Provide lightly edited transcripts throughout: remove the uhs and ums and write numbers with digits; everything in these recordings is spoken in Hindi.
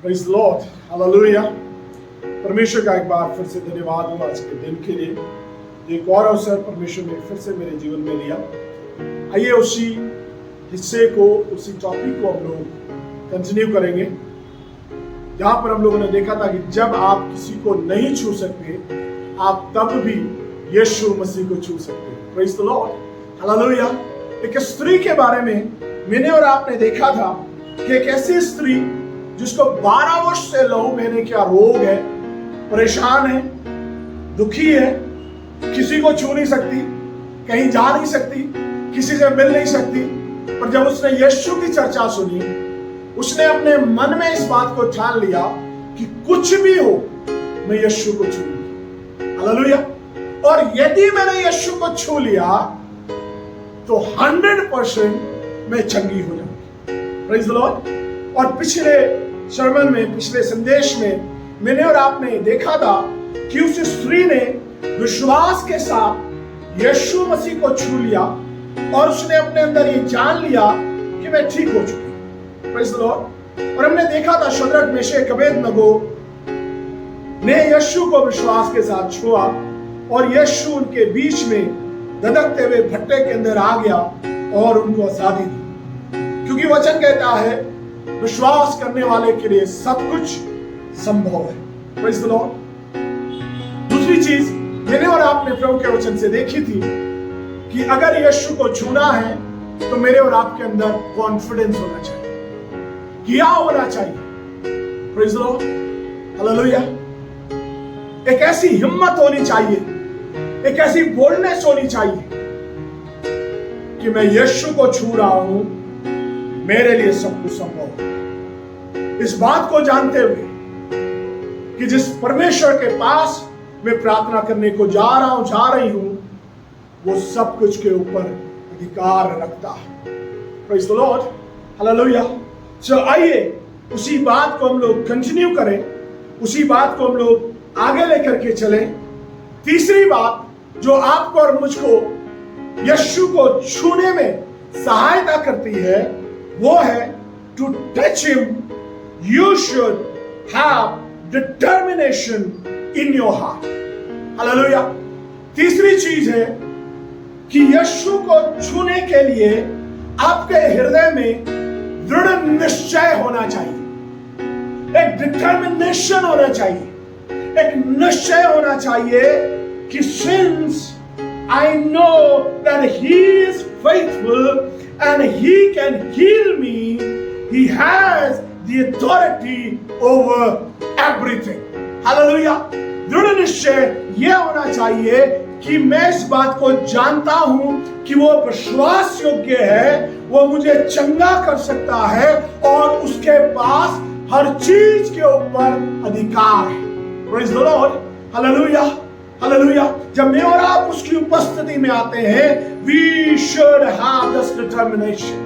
Praise Lord, hallelujah. परमेश्वर का एक बार फिर से धन्यवाद हो आज के दिन के लिए। एक और अवसर परमेश्वर ने फिर से मेरे जीवन में लिया। आइए उसी हिस्से को, उसी टॉपिक को हम लोग कंटिन्यू करेंगे, जहां पर हम लोगों ने देखा था कि जब आप किसी को नहीं छू सकते, आप तब भी यीशु मसीह को छू सकते हैं। Praise the Lord, hallelujah. एक स्त्री के बारे में मैंने और आपने देखा था कि एक ऐसी स्त्री जिसको 12 वर्ष से लहू बहने का रोग है, परेशान है, दुखी है, किसी को छू नहीं सकती, कहीं जा नहीं सकती, किसी से मिल नहीं सकती। पर जब उसने यीशु की चर्चा सुनी, उसने अपने मन में इस बात को ठान लिया कि कुछ भी हो मैं यीशु को छूंगी। हालेलुया। और यदि मैंने यीशु को छू लिया तो 100% मैं चंगी हो जाऊंगी। Praise the Lord. और पिछले सर्मन में, पिछले संदेश में मैंने और आपने देखा था कि उस स्त्री ने विश्वास के साथ यीशु मसीह को छू लिया और उसने अपने अंदर ये जान लिया कि मैं ठीक हो चुकी। Praise the Lord. और हमने देखा था शद्रक, मेशक, अबेदनगो ने यीशु को विश्वास के साथ छुआ और यीशु उनके बीच में धधकते हुए भट्टे के अंदर आ गया और उनको आजादी दी। क्योंकि वचन कहता है विश्वास करने वाले के लिए सब कुछ संभव है। Praise the Lord. दूसरी चीज मैंने और आपने प्रभु के वचन से देखी थी कि अगर यीशु को छूना है तो मेरे और आपके अंदर कॉन्फिडेंस होना चाहिए, क्या होना चाहिए। Praise the Lord, hallelujah. एक ऐसी हिम्मत होनी चाहिए, एक ऐसी बोल्डनेस होनी चाहिए कि मैं यीशु को छू रहा हूं, मेरे लिए सब कुछ संभव है। इस बात को जानते हुए कि जिस परमेश्वर के पास मैं प्रार्थना करने को जा रही हूं, वो सब कुछ के ऊपर अधिकार रखता है। Praise the Lord, hallelujah. So आइए उसी बात को हम लोग कंटिन्यू करें, उसी बात को हम लोग आगे लेकर के चलें। तीसरी बात जो आपको और मुझको यीशु को छूने में सहायता करती है वो है to touch him you should have determination in your heart. Hallelujah. तीसरी चीज है कि यीशु को छूने के लिए आपके हृदय में दृढ़ निश्चय होना चाहिए, एक डिटर्मिनेशन होना चाहिए, एक निश्चय होना चाहिए कि since I know that He is faithful and He can heal me, He has the authority over everything. Hallelujah. दृढ़ निश्चय यह होना चाहिए कि मैं इस बात को जानता हूं कि वो विश्वास योग्य है, वो मुझे चंगा कर सकता है और उसके पास हर चीज के ऊपर अधिकार है। Praise the Lord. Hallelujah. Hallelujah. जब मैं और आप उसकी उपस्थिति में आते हैं, we should have this determination.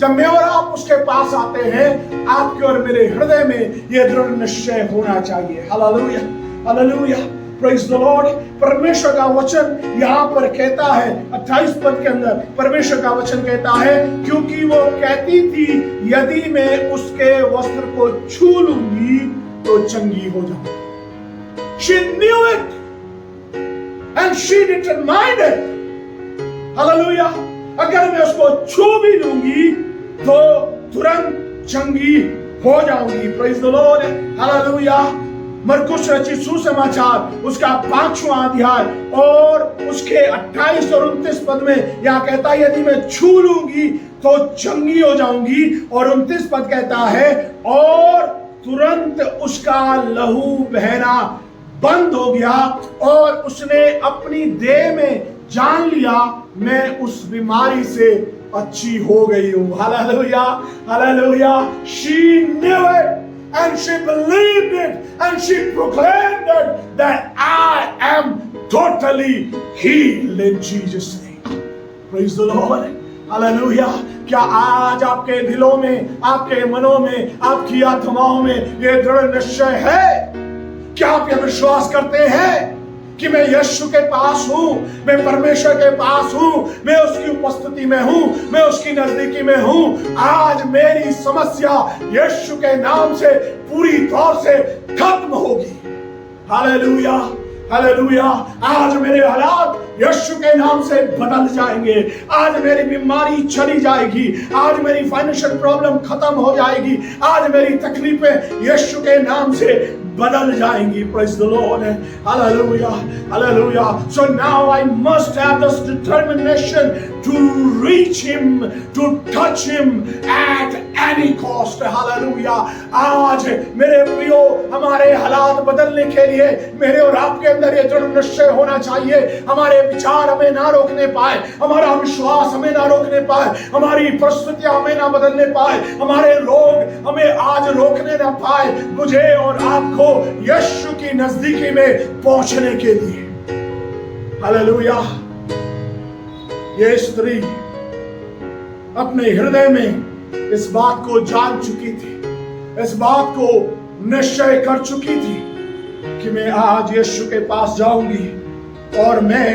जब मैं और आप उसके पास आते हैं, आपके और मेरे हृदय में यह दृढ़ निश्चय होना चाहिए। Hallelujah, hallelujah, praise the Lord. परमेश्वर का वचन यहाँ पर कहता है 28 पद के अंदर, परमेश्वर का वचन कहता है क्योंकि वो कहती थी यदि मैं उसके वस्त्र को छू लूंगी तो चंगी हो जाऊंगी। She knew it. And she determined it. Hallelujah. अगर मैं उसको छू भी लूंगी तो तुरंत चंगी हो जाऊंगी। Praise the Lord. Hallelujah. मरकुस रचित सुसमाचार उसका 5वां अध्याय और उसके 28 और 29 पद में यहाँ कहता है यदि मैं छू लूंगी तो चंगी हो जाऊंगी। और 29 पद कहता है और तुरंत उसका लहू बहना बंद हो गया और उसने अपनी देह में जान लिया मैं उस बीमारी से अच्छी हो गई हूं। Hallelujah, hallelujah. She knew it and she believed it and she proclaimed it that I am totally healed in Jesus' name. Praise the Lord. Hallelujah. क्या आज आपके दिलों में, आपके मनों में, आपकी आत्माओं में यह दृढ़ निश्चय है? क्या आप यह विश्वास करते हैं कि मैं यीशु के पास हूं, मैं परमेश्वर के पास हूं, मैं उसकी उपस्थिति में हूं, मैं उसकी नजदीकी में हूं। आज मेरी समस्या यीशु के नाम से पूरी तौर से खत्म होगी। Hallelujah, hallelujah. आज मेरे हालात यीशु के नाम से बदल जाएंगे। आज मेरी बीमारी चली जाएगी। आज मेरी फाइनेंशियल प्रॉब्लम खत्म हो जाएगी। आज मेरी तकलीफें यीशु के नाम से बदल जाएंगी। Praise the Lord. Hallelujah, hallelujah. So now I must have this determination to reach him, to touch him at any cost. Hallelujah. आज मेरे प्रियो, हमारे हालात बदलने के लिए मेरे और आपके अंदर ये दृढ़ निश्चय होना चाहिए। हमारे विचार हमें ना रोकने पाए, हमारा विश्वास हमें ना रोकने पाए, हमारी परिस्थितियां हमें ना बदलने पाए, हमारे रोग हमें आज रोकने ना पाए, मुझे और आपको यीशु की नजदीकी में पहुंचने के लिए। हालेलुया। ये स्त्री अपने हृदय में इस बात को जान चुकी थी, इस बात को निश्चय कर चुकी थी कि मैं आज यीशु के पास जाऊंगी और मैं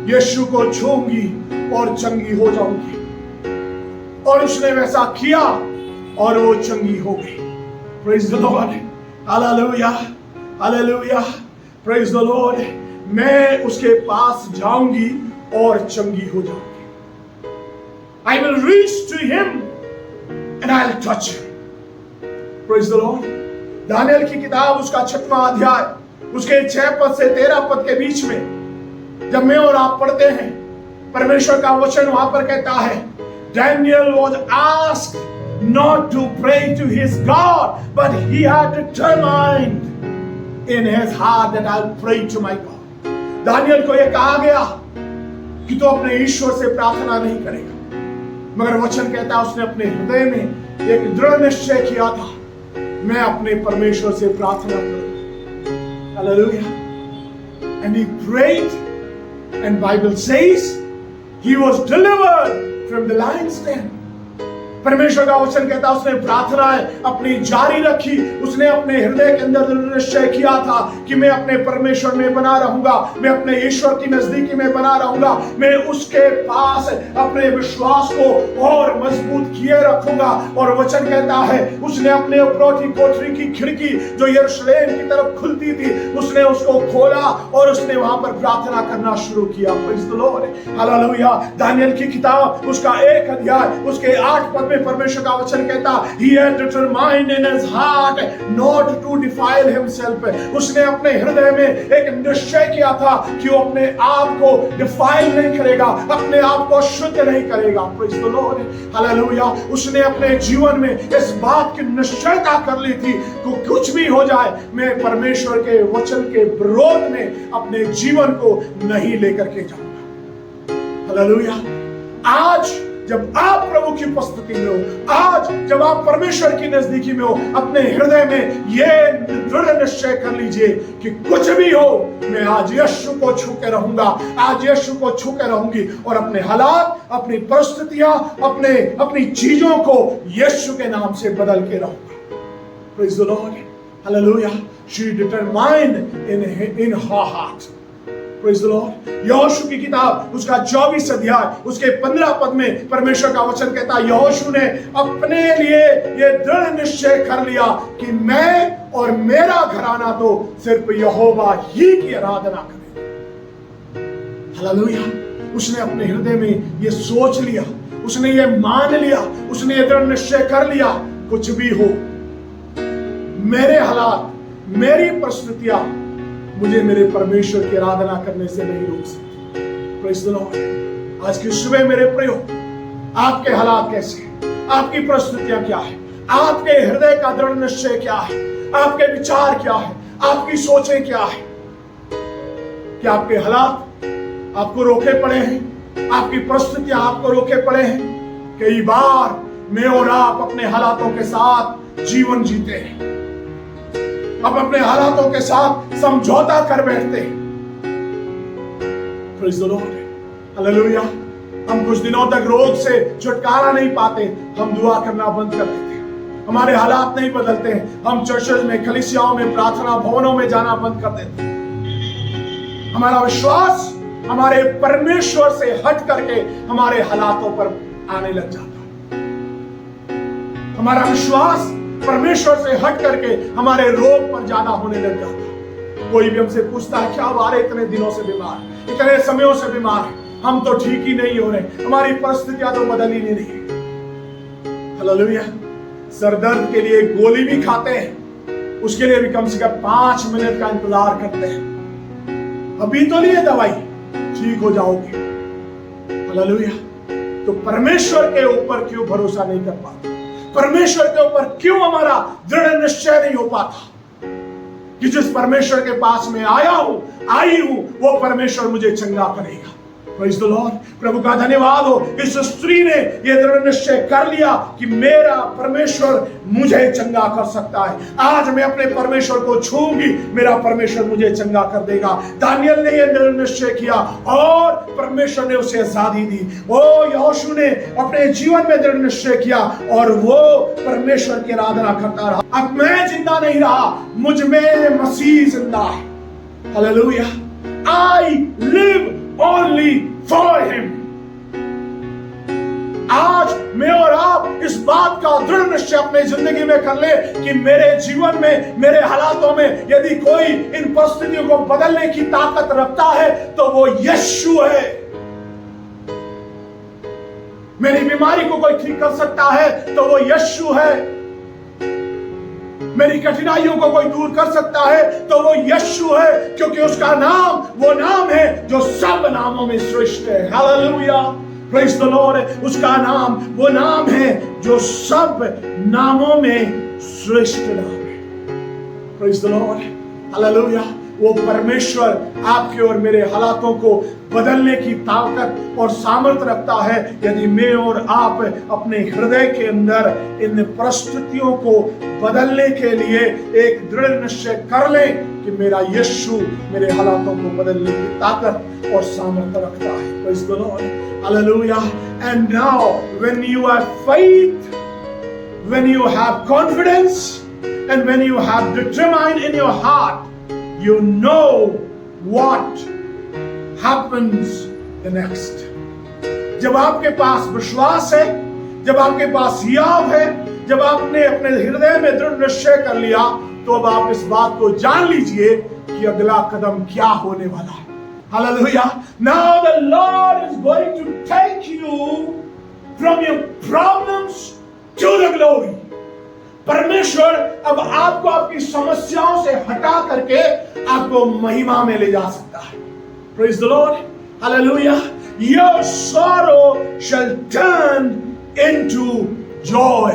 यीशु को छूंगी और चंगी हो जाऊंगी। और उसने वैसा किया और वो चंगी हो गई। Praise the Lord, hallelujah, hallelujah, praise the Lord. मैं उसके पास जाऊंगी और चंगी हो जाऊंगी। I will reach to him and I'll touch him. Praise the Lord. Daniel की किताब उसका 6वां अध्याय उसके 6 पद से 13 पद के बीच में जब मैं और आप पढ़ते हैं, परमेश्वर का वचन वहां पर कहता है, Daniel was asked not to pray to his God, but he had determined in his heart that I'll pray to my God. Daniel को यह कहा गया कि तो अपने ईश्वर से प्रार्थना नहीं करेगा, मगर वचन कहता है उसने अपने हृदय में एक दृढ़ निश्चय किया था, मैं अपने परमेश्वर से प्रार्थना करूंगा। Hallelujah. And he prayed, and Bible says he was delivered from the lion's den. परमेश्वर का वचन कहता उसने प्रार्थनाएं अपनी जारी रखी। उसने अपने हृदय के अंदर निश्चय किया था कि मैं अपने परमेश्वर में बना रहूंगा, मैं अपने ईश्वर की नजदीकी में बना रहूंगा, मैं उसके पास अपने विश्वास को और मजबूत किए रखूंगा। और वचन कहता है उसने अपने उपरोटी कोठरी की खिड़की जो यरूशलेम की तरफ खुलती थी, उसने उसको खोला और उसने वहां पर प्रार्थना करना शुरू किया। Praise the Lord, hallelujah. Daniel की किताब उसका 1 अध्याय उसके 8 पद में परमेश्वर का वचन कहता, he had determined in his heart not to defile himself. उसने अपने हृदय में एक निश्चय किया था कि वो अपने आप को डिफाइल नहीं करेगा, अपने आप को शुद्ध नहीं करेगा। Praise the Lord, hallelujah. उसने अपने जीवन में इस बात की निश्चयता कर ली थी कि कुछ भी हो जाए, मैं परमेश्वर के वचन के विरोध में अपने जीवन को नहीं लेकर के जाऊंगा। हालेलुया। आज जब आप प्रभु की उपस्थिति में हो, आज जब आप परमेश्वर की नजदीकी में हो, अपने हृदय में यह दृढ़ निश्चय कर लीजिए कि कुछ भी हो, मैं आज यीशु को छू के रहूंगा, आज यीशु को छू के रहूंगी और अपने हालात, अपनी परिस्थितियां, अपनी चीजों को यीशु के नाम से बदल के रहूंगा। Praise the Lord, hallelujah. She determined in her heart. Praise the Lord. यहोशू की किताब उसका 24 अध्याय उसके 15 पद में परमेश्वर का वचन कहता है, यहोशू ने अपने लिए ये दृढ़ निश्चय कर लिया कि मैं और मेरा घराना तो सिर्फ यहोवा ही की आराधना करेंगे। हालेलुया। उसने अपने हृदय में ये सोच लिया, उसने ये मान लिया, उसने ये दृढ़ निश्चय कर लिया, कुछ भी हो, मेरे हालात, मेरी परिस्थितियां मुझे मेरे परमेश्वर की आराधना करने से नहीं रोक सकती। Praise the Lord. आज की सुबह मेरे प्रियो, आपके हालात कैसे हैं? आपकी परिस्थितियां क्या है? आपके हृदय का दृढ़ निश्चय क्या है? आपके विचार क्या है? आपकी सोचें क्या है? क्या आपके हालात आपको रोके पड़े हैं? आपकी परिस्थितियां आपको रोके पड़े हैं? कई बार मैं और आप अपने हालातों के साथ जीवन जीते हैं, अब अपने हालातों के साथ समझौता कर बैठते हैं। Praise the Lord, hallelujah. हम कुछ दिनों तक रोग से छुटकारा नहीं पाते, हम दुआ करना बंद कर देते हैं। हमारे हालात नहीं बदलते हैं, हम चर्चेज में, कलीसियाओं में, प्रार्थना भवनों में जाना बंद कर देते हैं। हमारा विश्वास हमारे परमेश्वर से हट करके हमारे हालातों पर आने लग जाता है। हमारा विश्वास परमेश्वर से हट करके हमारे रोग पर ज्यादा होने लग जाता है। कोई भी हमसे पूछता है, क्या बारे इतने दिनों से बीमार, इतने समयों से बीमार है, हम तो ठीक ही नहीं हो रहे, हमारी परिस्थितियां तो बदल ही नहीं रही। हालेलुया। सरदर्द के लिए गोली भी खाते हैं, उसके लिए भी कम से कम 5 मिनट का इंतजार करते हैं। अभी तो लिए दवाई, ठीक हो जाओगे। हालेलुया। तो परमेश्वर के ऊपर क्यों भरोसा नहीं कर पाते? परमेश्वर के ऊपर क्यों हमारा दृढ़ निश्चय नहीं हो पाता कि जिस परमेश्वर के पास में आया हूं, आई हूं, वो परमेश्वर मुझे चंगा करेगा। Praise the Lord। प्रभु का धन्यवाद हो। इस स्त्री ने यह दृढ़ निश्चय कर लिया कि मेरा परमेश्वर मुझे चंगा कर सकता है। आज मैं अपने परमेश्वर को छूऊंगी, मेरा परमेश्वर मुझे चंगा कर देगा। दानियल ने यह दृढ़ निश्चय किया और परमेश्वर ने उसे आजादी दी। वो यहोशू ने अपने जीवन में दृढ़ निश्चय किया और वो परमेश्वर की आराधना करता रहा। अब मैं जिंदा नहीं रहा, मुझ में मसीह जिंदा है। Hallelujah. I live only for him। आज मैं और आप इस बात का दृढ़ निश्चय अपने जिंदगी में कर ले कि मेरे जीवन में, मेरे हालातों में यदि कोई इन परिस्थितियों को बदलने की ताकत रखता है तो वो यीशु है। मेरी बीमारी को कोई ठीक कर सकता है तो वो यीशु है। मेरी कठिनाइयों को कोई दूर कर सकता है तो वो यीशु है, क्योंकि उसका नाम वो नाम है जो सब नामों में श्रेष्ठ है। हालेलुया। Praise the Lord. उसका नाम वो नाम है जो सब नामों में श्रेष्ठ नाम है। Praise the Lord. हालेलुया। वो परमेश्वर आपके और मेरे हालातों को बदलने की ताकत और सामर्थ्य रखता है यदि मैं और आप अपने हृदय के अंदर इन परिस्थितियों को बदलने के लिए एक दृढ़ निश्चय कर लें कि मेरा यीशु मेरे हालातों को बदलने की ताकत और सामर्थ्य रखता है। Praise the Lord. Hallelujah. And now when you have faith, when you have confidence and when you have determined in your heart, you know what happens the next। जब आपके पास विश्वास है, जब आपके पास याद है, जब आपने अपने हृदय में दृढ़ निश्चय कर लिया, तो अब आप इस बात को जान लीजिए कि अगला कदम क्या होने वाला है। Hallelujah. Now the Lord is going to take you from your problems to the glory। परमेश्वर अब आपको आपकी समस्याओं से हटा करके आपको महिमा में ले जा सकता है। Praise the Lord। Hallelujah। Your sorrow shall turn into joy।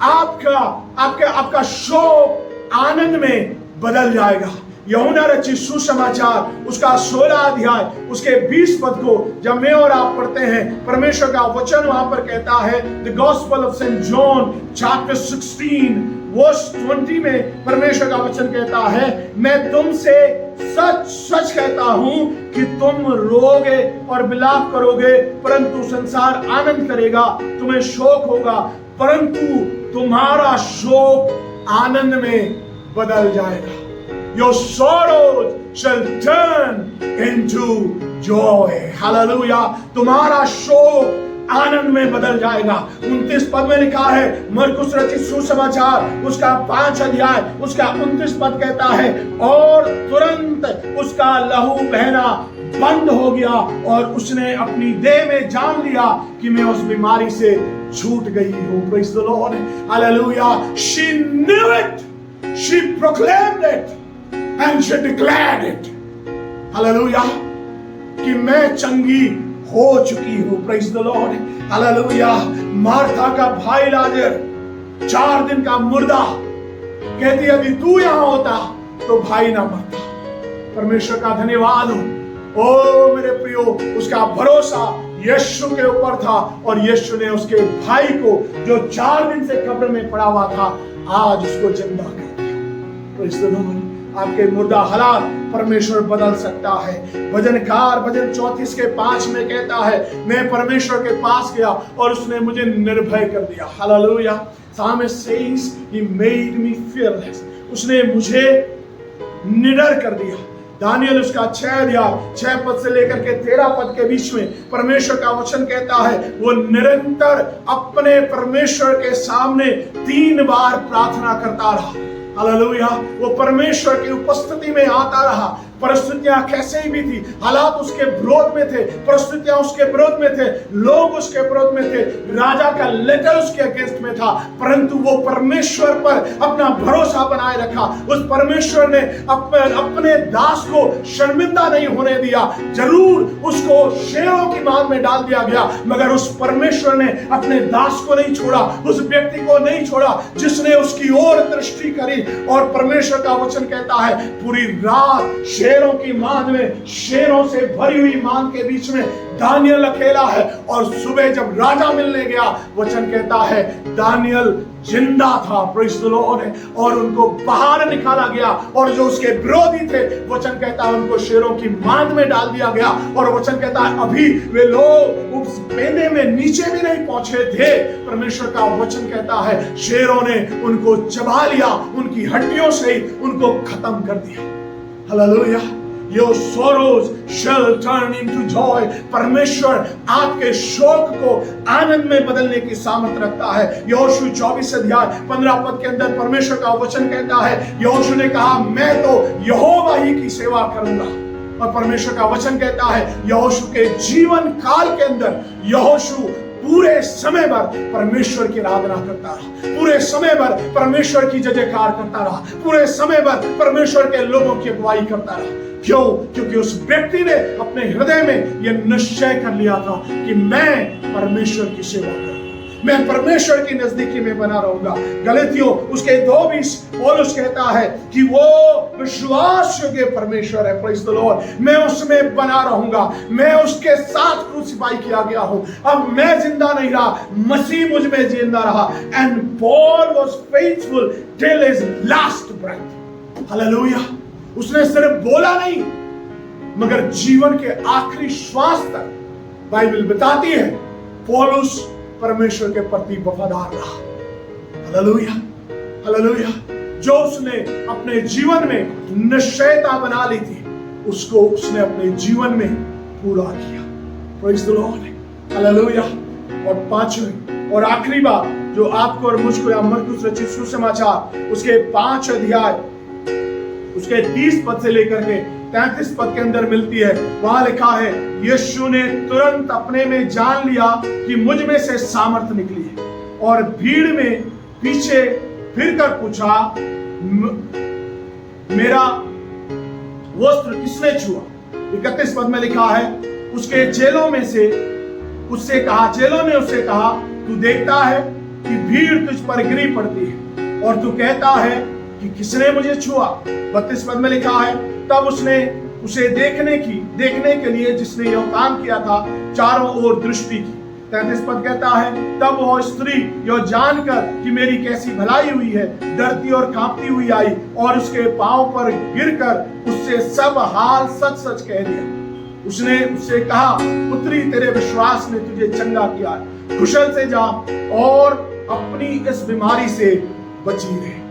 आपका शोक आनंद में बदल जाएगा। यूहन्ना रचित सुसमाचार उसका 16 अध्याय उसके 20 पद को जब मैं और आप पढ़ते हैं, परमेश्वर का वचन वहां पर कहता है, the gospel of saint John chapter 16 verse 20 में परमेश्वर का वचन कहता है, मैं तुमसे सच सच कहता हूं कि तुम रोगे और विलाप करोगे, परंतु संसार आनंद करेगा। तुम्हें शोक होगा, परंतु तुम्हारा शोक आनंद में बदल जाएगा। Your sorrows shall turn into joy। Hallelujah। तुम्हारा शोक आनंद में बदल जाएगा। 29 पद में लिखा है, मरकुस रचित सुसमाचार उसका 5 अध्याय उसका 29 पद कहता है, और तुरंत उसका लहू बहना बंद हो गया और उसने अपनी देह में जान लिया कि मैं उस बीमारी से छूट गई हूँ। Praise the Lord। Hallelujah। She knew it, she proclaimed it and she declared it। Hallelujah। कि मैं चंगी हो चुकी हूँ। Praise the Lord। Hallelujah। Martha का भाई लाजर 4 दिन का मुर्दा, कहती यदि तू यहां होता तो भाई ना मरता। परमेश्वर का धन्यवाद हो। ओ मेरे प्रियो, उसका भरोसा यीशु के ऊपर था और यीशु ने उसके भाई को जो 4 दिन से कब्र में पड़ा हुआ था, आज उसको जिंदा कर दिया। Praise the Lord। आपके मुर्दा हालात परमेश्वर बदल सकता है। भजनकार भजन 34 के 5 में कहता है, मैं परमेश्वर के पास गया और उसने मुझे निर्भय कर दिया। Hallelujah. Psalmist says he made me fearless। उसने मुझे निडर कर दिया। दानियल उसका 6 अध्याय 6 पद से लेकर के 13 पद के बीच में परमेश्वर का वचन कहता है वो निरंतर अपने परमेश्वर के सामने 3 बार प्रार्थना करता रहा। हालेलुया। वो परमेश्वर की उपस्थिति में आता रहा। परिस्थितियां कैसे भी थी, हालात उसके विरोध में थे, परिस्थितियां उसके विरोध में थे, लोग उसके विरोध में थे, राजा का लेटर उसके अगेंस्ट में था, परंतु वो परमेश्वर पर अपना भरोसा बनाए रखा। उस परमेश्वर ने अपने दास को शर्मिंदा नहीं होने दिया। जरूर उसको शेरों की मार में डाल दिया गया, मगर उस परमेश्वर ने अपने दास को नहीं छोड़ा, उस व्यक्ति को नहीं छोड़ा जिसने उसकी ओर दृष्टि करी। और परमेश्वर का वचन कहता है पूरी रात शेरों की मान में, शेरों से भरी हुई मान के बीच में दानियल अकेला है। और सुबह जब राजा मिलने गया, वचन कहता है दानियल जिंदा था। Praise the Lord. और उनको बाहर निकाला गया, और जो उसके विरोधी थे, वचन कहता है उनको शेरों की मान में डाल दिया गया। और वचन कहता है अभी वे लोग उस पेने में नीचे भी नहीं पहुंचे थे, परमेश्वर का वचन कहता है शेरों ने उनको चबा लिया, उनकी हड्डियों से ही उनको खत्म कर दिया। Hallelujah. Your sorrows shall turn into joy। परमेश्वर आपके शोक को आनंद में बदलने की सामर्थ रखता है। यहोशू 24 अध्याय 15 पद के अंदर परमेश्वर का वचन कहता है, यहोशू ने कहा मैं तो यहोवा ही की सेवा करूंगा। और परमेश्वर का वचन कहता है यहोशू के जीवन काल के अंदर यहोशू पूरे समय भर परमेश्वर की आराधना करता रहा, पूरे समय भर परमेश्वर की जयकार करता रहा, पूरे समय भर परमेश्वर के लोगों की अगुवाई करता रहा। क्यों? क्योंकि उस व्यक्ति ने अपने हृदय में यह निश्चय कर लिया था कि मैं परमेश्वर की सेवा करूंगा, मैं परमेश्वर की नजदीकी में बना रहूंगा। गलतियों उसके 2:20 पौलुस कहता है कि वो विश्वास योग्य परमेश्वर है। Praise the Lord. मैं उसमें बना रहूंगा, मैं उसके साथ क्रूसिफाई किया गया हूं। अब मैं जिंदा नहीं रहा, मसीह मुझ में जिंदा रहा। And Paul was faithful till his last breath. Hallelujah. उसने सिर्फ बोला नहीं, मगर जीवन के आखिरी श्वास तक बाइबल बताती है पौलुस परमेश्वर के प्रति वफादार रहा। हालेलुया। हालेलुया। जो उसने अपने जीवन में निश्चयता बना ली थी, उसको उसने अपने जीवन में पूरा किया। Praise the Lord. हालेलुया। और 5वीं और आखिरी बात जो आपको और मुझको या मरकुस रचित सुसमाचार उसके 5 अध्याय उसके 30 पद से लेकर के 33 पद के अंदर मिलती है। वहां लिखा है यीशु ने तुरंत अपने में जान लिया कि मुझ में से सामर्थ निकली है, और भीड़ में पीछे फिरकर पूछा मेरा वस्त्र किसने छुआ। 31 पद में लिखा है उसके चेलों में से उससे कहा, चेलों ने उससे कहा तू देखता है कि भीड़ तुझ पर गिरी पड़ती है और तू कहता है कि किसने मुझे छुआ। 32 पद में लिखा है तब उसने उसे देखने के लिए जिसने यह काम किया था चारों ओर दृष्टि की। 33 पद कहता है तब वह स्त्री यह जानकर कि मेरी कैसी भलाई हुई है डरती और कांपती हुई आई और उसके पांव पर गिरकर उससे सब हाल सच सच कह दिया। उसने उससे कहा पुत्री तेरे विश्वास ने तुझे चंगा किया, कुशल से जा और अपनी इस बीमारी से बची रहे।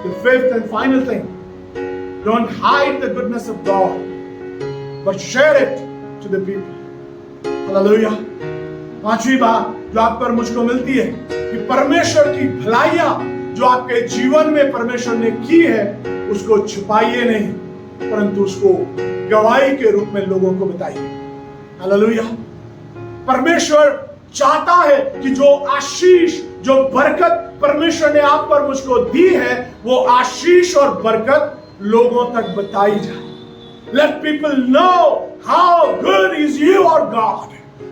The fifth and final thing, don't hide the goodness of God, but share it to the people. Hallelujah. 5वीं बात जो आप पर मुझको मिलती है कि परमेश्वर की भलाइयां जो आपके जीवन में परमेश्वर ने की है उसको छुपाइए नहीं, परंतु उसको गवाही के रूप में लोगों को बताइए। हालेलुया। परमेश्वर चाहता है कि जो आशीष जो बरकत परमेश्वर ने आप पर मुझको दी है वो आशीष और बरकत लोगों तक बताई जाए। Let people know how good is your God।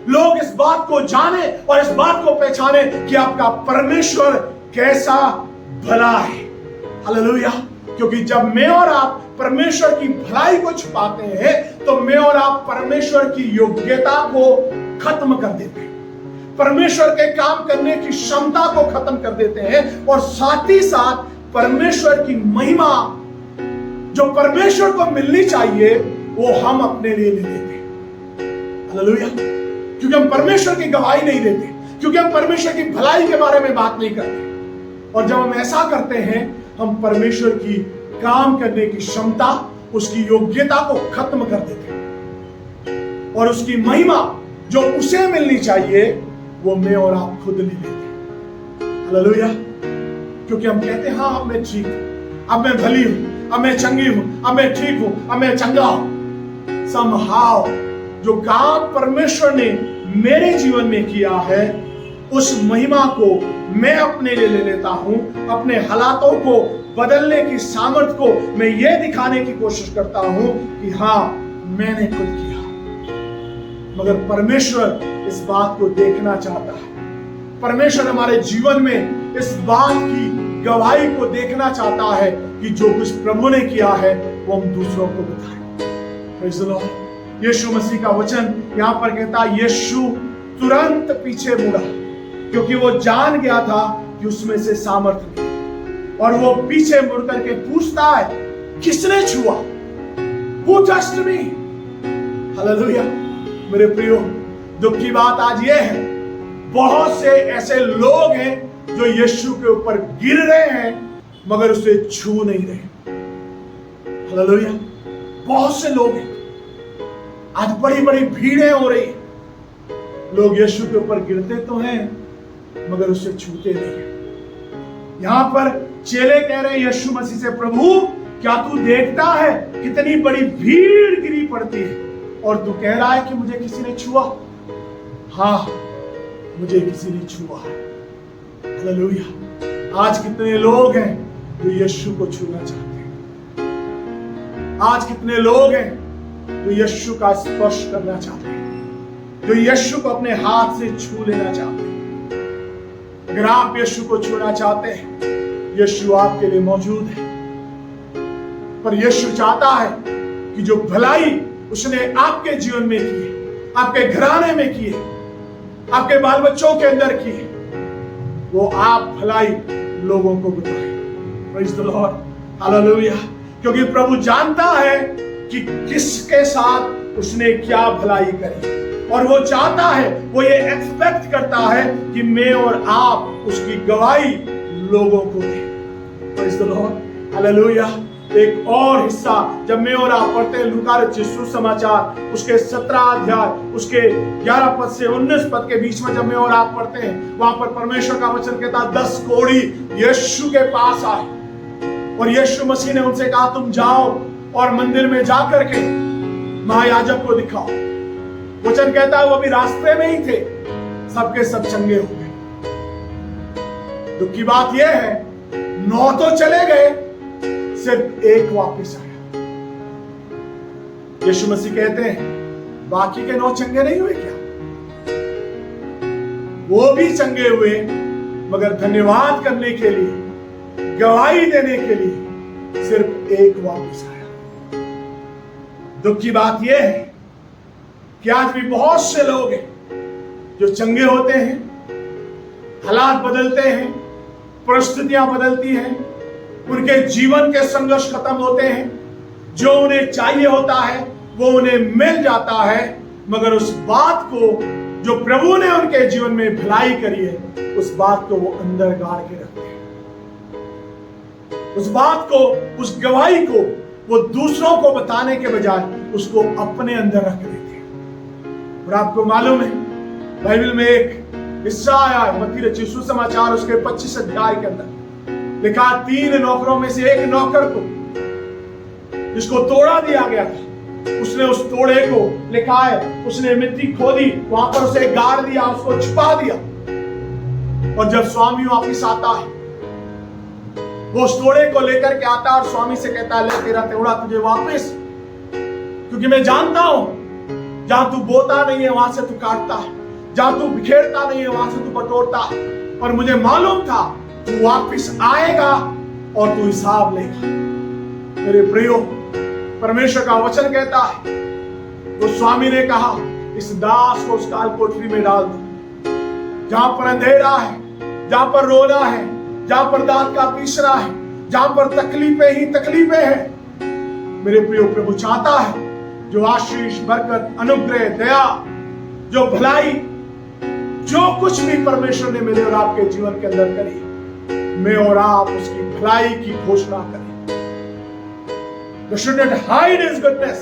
लोग इस बात को जाने और इस बात को पहचाने कि आपका परमेश्वर कैसा भला है। हालेलुया। क्योंकि जब मैं और आप परमेश्वर की भलाई को छुपाते हैं तो मैं और आप परमेश्वर की योग्यता को खत्म कर देते हैं, परमेश्वर के काम करने की क्षमता को खत्म कर देते हैं, और साथ ही साथ परमेश्वर की महिमा जो परमेश्वर को मिलनी चाहिए वो हम अपने लिए ले लेते हैं। हालेलुया। क्योंकि हम परमेश्वर की गवाही नहीं देते, क्योंकि हम परमेश्वर की भलाई के बारे में बात नहीं करते। और जब हम ऐसा करते हैं हम परमेश्वर की काम करने की क्षमता उसकी योग्यता को खत्म कर देते हैं और उसकी महिमा जो उसे मिलनी चाहिए वो मैं और आप खुद ले लेते हैं। हालेलुया। क्योंकि हम कहते हैं हाँ अब मैं ठीक हूं, अब मैं भली हूं, अब मैं चंगी हूं, अब मैं ठीक हूं, अब मैं चंगा हूं। समहाउ जो काम परमेश्वर ने मेरे जीवन में किया है उस महिमा को मैं अपने लिए ले लेता हूं। अपने हालातों को बदलने की सामर्थ को मैं ये दिखाने की कोशिश करता हूं कि हाँ मैंने खुद किया। मगर परमेश्वर इस बात को देखना चाहता है। परमेश्वर हमारे जीवन में इस बात की गवाही को देखना चाहता है कि जो कुछ प्रभु ने किया है वो हम दूसरों को बताएं। Praise the Lord. Yeshu Masih का वचन यहाँ पर कहता है यीशु तुरंत पीछे मुड़ा क्योंकि वो जान गया था कि उसमें से सामर्थ नहीं। और वो पीछे मुड़ करके पूछता है किसने छुआ? Who touched me? हालेलुया। मेरे प्रियो, दुख की बात आज ये है बहुत से ऐसे लोग हैं जो यीशु के ऊपर गिर रहे हैं मगर उसे छू नहीं रहे। हालेलुया। बहुत से लोग हैं, आज बड़ी बड़ी भीड़ें हो रही हैं। लोग यीशु के ऊपर गिरते तो हैं मगर उसे छूते नहीं हैं। यहां पर चेले कह रहे हैं यीशु मसीह से, प्रभु क्या तू देखता है कितनी बड़ी भीड़ गिरी पड़ती है और तू कह रहा है कि मुझे किसी ने छुआ? हाँ, मुझे किसी ने छुआ है। हालेलुया। आज कितने लोग हैं जो यीशु को छूना चाहते हैं। आज कितने लोग हैं जो यीशु का स्पर्श करना चाहते हैं, जो यीशु को अपने हाथ से छू लेना चाहते हैं। अगर आप यीशु को छूना चाहते हैं, यीशु आपके लिए मौजूद है। पर यीशु चाहता है कि जो भलाई उसने आपके जीवन में की है, आपके घराने में की है, आपके बाल बच्चों के अंदर की है, वो आप भलाई लोगों को बताएं। Praise the Lord. हालेलुया। क्योंकि प्रभु जानता है कि किसके साथ उसने क्या भलाई करी और वो चाहता है, वो ये एक्सपेक्ट करता है कि मैं और आप उसकी गवाही लोगों को दें। Praise the Lord. हालेलुया। एक और हिस्सा जब मैं और आप पढ़ते हैं लूका रचित सुसमाचार उसके 17 अध्याय उसके 11 पद से 19 पद के बीच में जब मैं और आप पढ़ते हैं, वहां पर परमेश्वर का वचन कहता है 10 कोढ़ी यीशु के पास आए और यीशु मसीह ने उनसे कहा तुम जाओ और मंदिर में जाकर के महायाजक को दिखाओ। वचन कहता है वो भी रास्ते में ही थे, सबके सब चंगे हो गए। दुख की बात यह है 9 तो चले गए, सिर्फ एक वापस आया। यीशु मसीह कहते हैं बाकी के 9 चंगे नहीं हुए क्या? वो भी चंगे हुए मगर धन्यवाद करने के लिए, गवाही देने के लिए सिर्फ एक वापस आया। दुख की बात यह है कि आज भी बहुत से लोग हैं जो चंगे होते हैं, हालात बदलते हैं, परिस्थितियां बदलती हैं, उनके जीवन के संघर्ष खत्म होते हैं, जो उन्हें चाहिए होता है वो उन्हें मिल जाता है, मगर उस बात को जो प्रभु ने उनके जीवन में भलाई करी है उस बात को वो अंदर गाड़ के रखते हैं। उस बात को, उस गवाही को वो दूसरों को बताने के बजाय उसको अपने अंदर रख देते हैं। और आपको मालूम है बाइबल में एक हिस्सा आया है मत्ती रचित सुसमाचार उसके 25 अध्याय के अंदर लिखा 3 नौकरों में से एक नौकर को जिसको तोड़ा दिया गया था, उसने उस तोड़े को लिखा है उसने मिट्टी खोदी, वहां पर उसे गाड़ दिया, उसको छुपा दिया। और जब स्वामी वापिस आता है वो उस तोड़े को लेकर के आता है और स्वामी से कहता है ले तेरा तोड़ा तुझे वापस, क्योंकि मैं जानता हूं जहां तू बोता नहीं है वहां से तू काटता है, जहां तू बिखेरता नहीं है वहां से तू बटोरता है, और मुझे मालूम था तू वापिस आएगा और तू हिसाब लेगा। मेरे प्रियो, परमेश्वर का वचन कहता है तो स्वामी ने कहा इस दास को उस काल कोठरी में डाल दो, जहां पर अंधेरा है, जहां पर रोना है, जहां पर दांत का पीसना है, जहां पर तकलीफें ही तकलीफें हैं। मेरे प्रियो, प्रभु चाहता है जो आशीष, बरकत, अनुग्रह, दया, जो भलाई, जो कुछ भी परमेश्वर ने मेरे और आपके जीवन के अंदर करी, मैं और आप उसकी भलाई की घोषणा करें। We should not hide His goodness,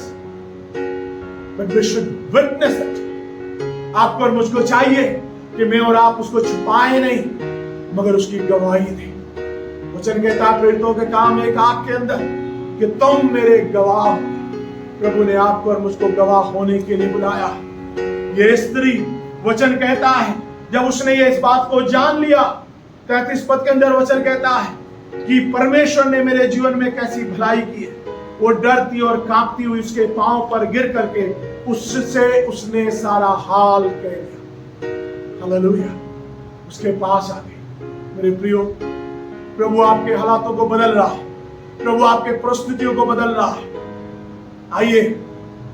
but we should witness it. आपको और मुझको चाहिए कि मैं और आप उसको छुपाए नहीं, मगर उसकी गवाही दें। वचन कहता है प्रेरितों के काम 1:8 के अंदर कि तुम मेरे गवाह हो। प्रभु ने आपको और मुझको गवाह होने के लिए बुलाया। ये स्त्री, वचन कहता है, जब उसने ये इस बात को जान लिया, 33 पद के अंदर वचन कहता है कि परमेश्वर ने मेरे जीवन में कैसी भलाई की है। वो डरती और कांपती हुई उसके पांव पर गिर करके उससे उसने सारा हाल कह दिया। हालेलुया। उसके पास आ गई। मेरे प्रियो, प्रभु आपके हालातों को बदल रहा है, प्रभु आपके परिस्थितियों को बदल रहा है। आइए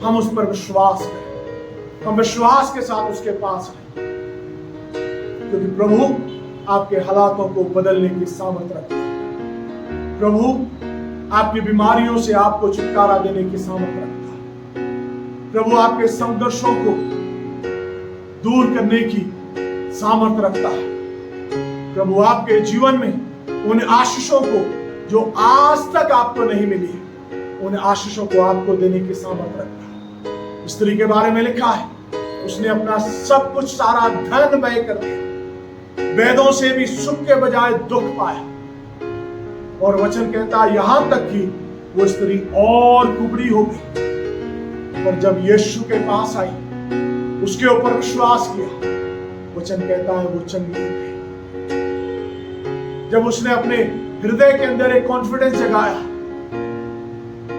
हम उस पर विश्वास करें, हम विश्वास के साथ उसके पास आए, क्योंकि प्रभु आपके हालातों को बदलने की सामर्थ्य रखता है। प्रभु आपकी बीमारियों से आपको छुटकारा देने की सामर्थ्य रखता है। प्रभु आपके संघर्षों को दूर करने की सामर्थ्य रखता है। प्रभु आपके जीवन में उन आशीषों को जो आज तक आपको नहीं मिली है, उन आशीषों को आपको देने की सामर्थ्य रखता है। स्त्री के बारे में लिखा है, उसने अपना सब कुछ सारा धन व्यय कर दिया, वेदों से भी सुख के बजाय दुख पाया। और वचन कहता है यहां तक कि वो स्त्री और कुबड़ी हो गई। पर जब यीशु के पास आई, उसके ऊपर विश्वास किया, वचन कहता है वो चंगी हो गई। जब उसने अपने हृदय के अंदर एक कॉन्फिडेंस जगाया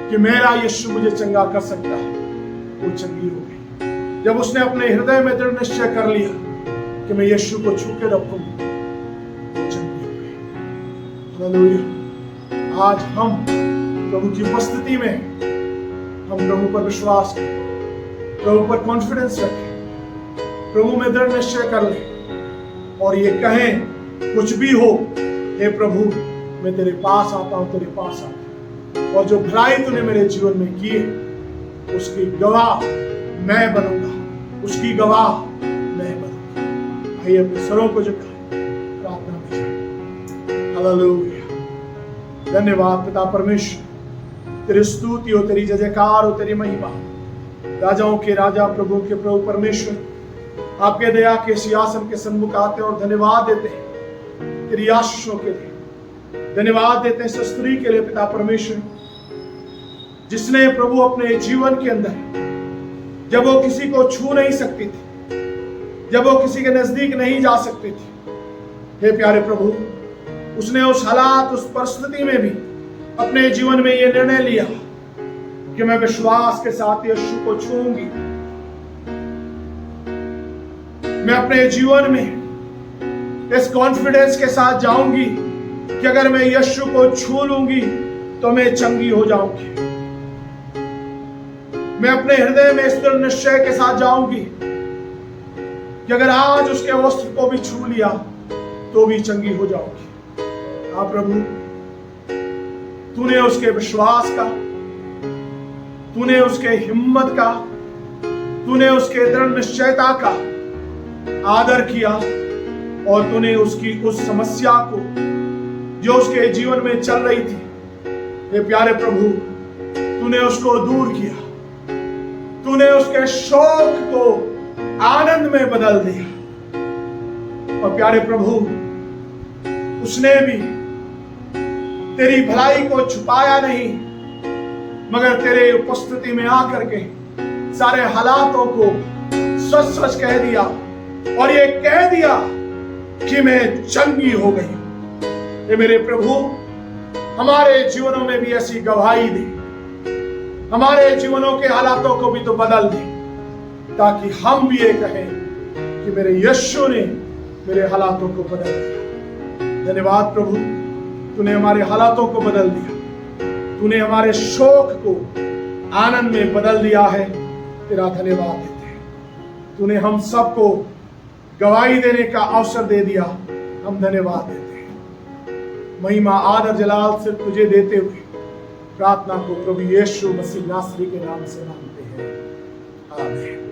कि मेरा यीशु मुझे चंगा कर सकता है, वो चंगी हो गई। जब उसने अपने हृदय में दृढ़ निश्चय कर लिया कि मैं यीशु को छू के रखूंगा, वो चंगी हो गई। हालेलुया। आज हम प्रभु की उपस्थिति में हम प्रभु पर विश्वास करें, प्रभु पर कॉन्फिडेंस रखें, प्रभु में दृढ़ निश्चय कर लें और ये कहें कुछ भी हो, हे प्रभु मैं तेरे पास आता हूं, तेरे पास आता हूं, और जो भलाई तूने मेरे जीवन में की है उसकी गवाह मैं बनूंगा, उसकी गवाह मैं बनूंगा। आइए अपने सरों को झुकाएं, प्रार्थना में जाएं। हालेलुया। धन्यवाद पिता परमेश्वर, तेरी स्तुति हो, तेरी जय जयकार हो, तेरी महिमा। राजाओं के राजा, प्रभु के प्रभु परमेश्वर, आपके दया के सिंहासन के सन्मुख आते हैं और धन्यवाद देते हैं तेरी आशीषों के लिए। धन्यवाद देते हैं इस स्त्री के लिए पिता परमेश्वर, जिसने प्रभु अपने जीवन के अंदर जब वो किसी को छू नहीं सकती थी, जब वो किसी के नजदीक नहीं जा सकती थी, हे प्यारे प्रभु, उसने उस हालात, उस परिस्थिति में भी अपने जीवन में यह निर्णय लिया कि मैं विश्वास के साथ यीशु को छूऊंगी। मैं अपने जीवन में इस कॉन्फिडेंस के साथ जाऊंगी कि अगर मैं यीशु को छू लूंगी तो मैं चंगी हो जाऊंगी। मैं अपने हृदय में इस दृढ़ निश्चय के साथ जाऊंगी कि अगर आज उसके वस्त्र को भी छू लिया तो भी चंगी हो जाऊंगी। हाँ प्रभु, तूने उसके विश्वास का, तूने उसके हिम्मत का, तूने उसके दृढ़ निश्चयता का आदर किया और तूने उसकी उस समस्या को जो उसके जीवन में चल रही थी, हे प्यारे प्रभु, तूने उसको दूर किया। तूने उसके शोक को आनंद में बदल दिया। और प्यारे प्रभु, उसने भी तेरी भलाई को छुपाया नहीं, मगर तेरे उपस्थिति में आकर के सारे हालातों को सच सच कह दिया और ये कह दिया कि मैं चंगी हो गई। ये मेरे प्रभु, हमारे जीवनों में भी ऐसी गवाही दे, हमारे जीवनों के हालातों को भी तो बदल दे, ताकि हम भी ये कहें कि मेरे यीशु ने मेरे हालातों को बदल दिया। धन्यवाद प्रभु, तूने हमारे हालातों को बदल दिया, तूने हमारे शोक को आनंद में बदल दिया है। तेरा धन्यवाद देते हैं। तूने हम सबको गवाही देने का अवसर दे दिया, हम धन्यवाद देते हैं। महिमा आदर जलाल सिर्फ तुझे देते हुए प्रार्थना को प्रभु यीशु मसीह नासरी के नाम से मांगते हैं, आमीन।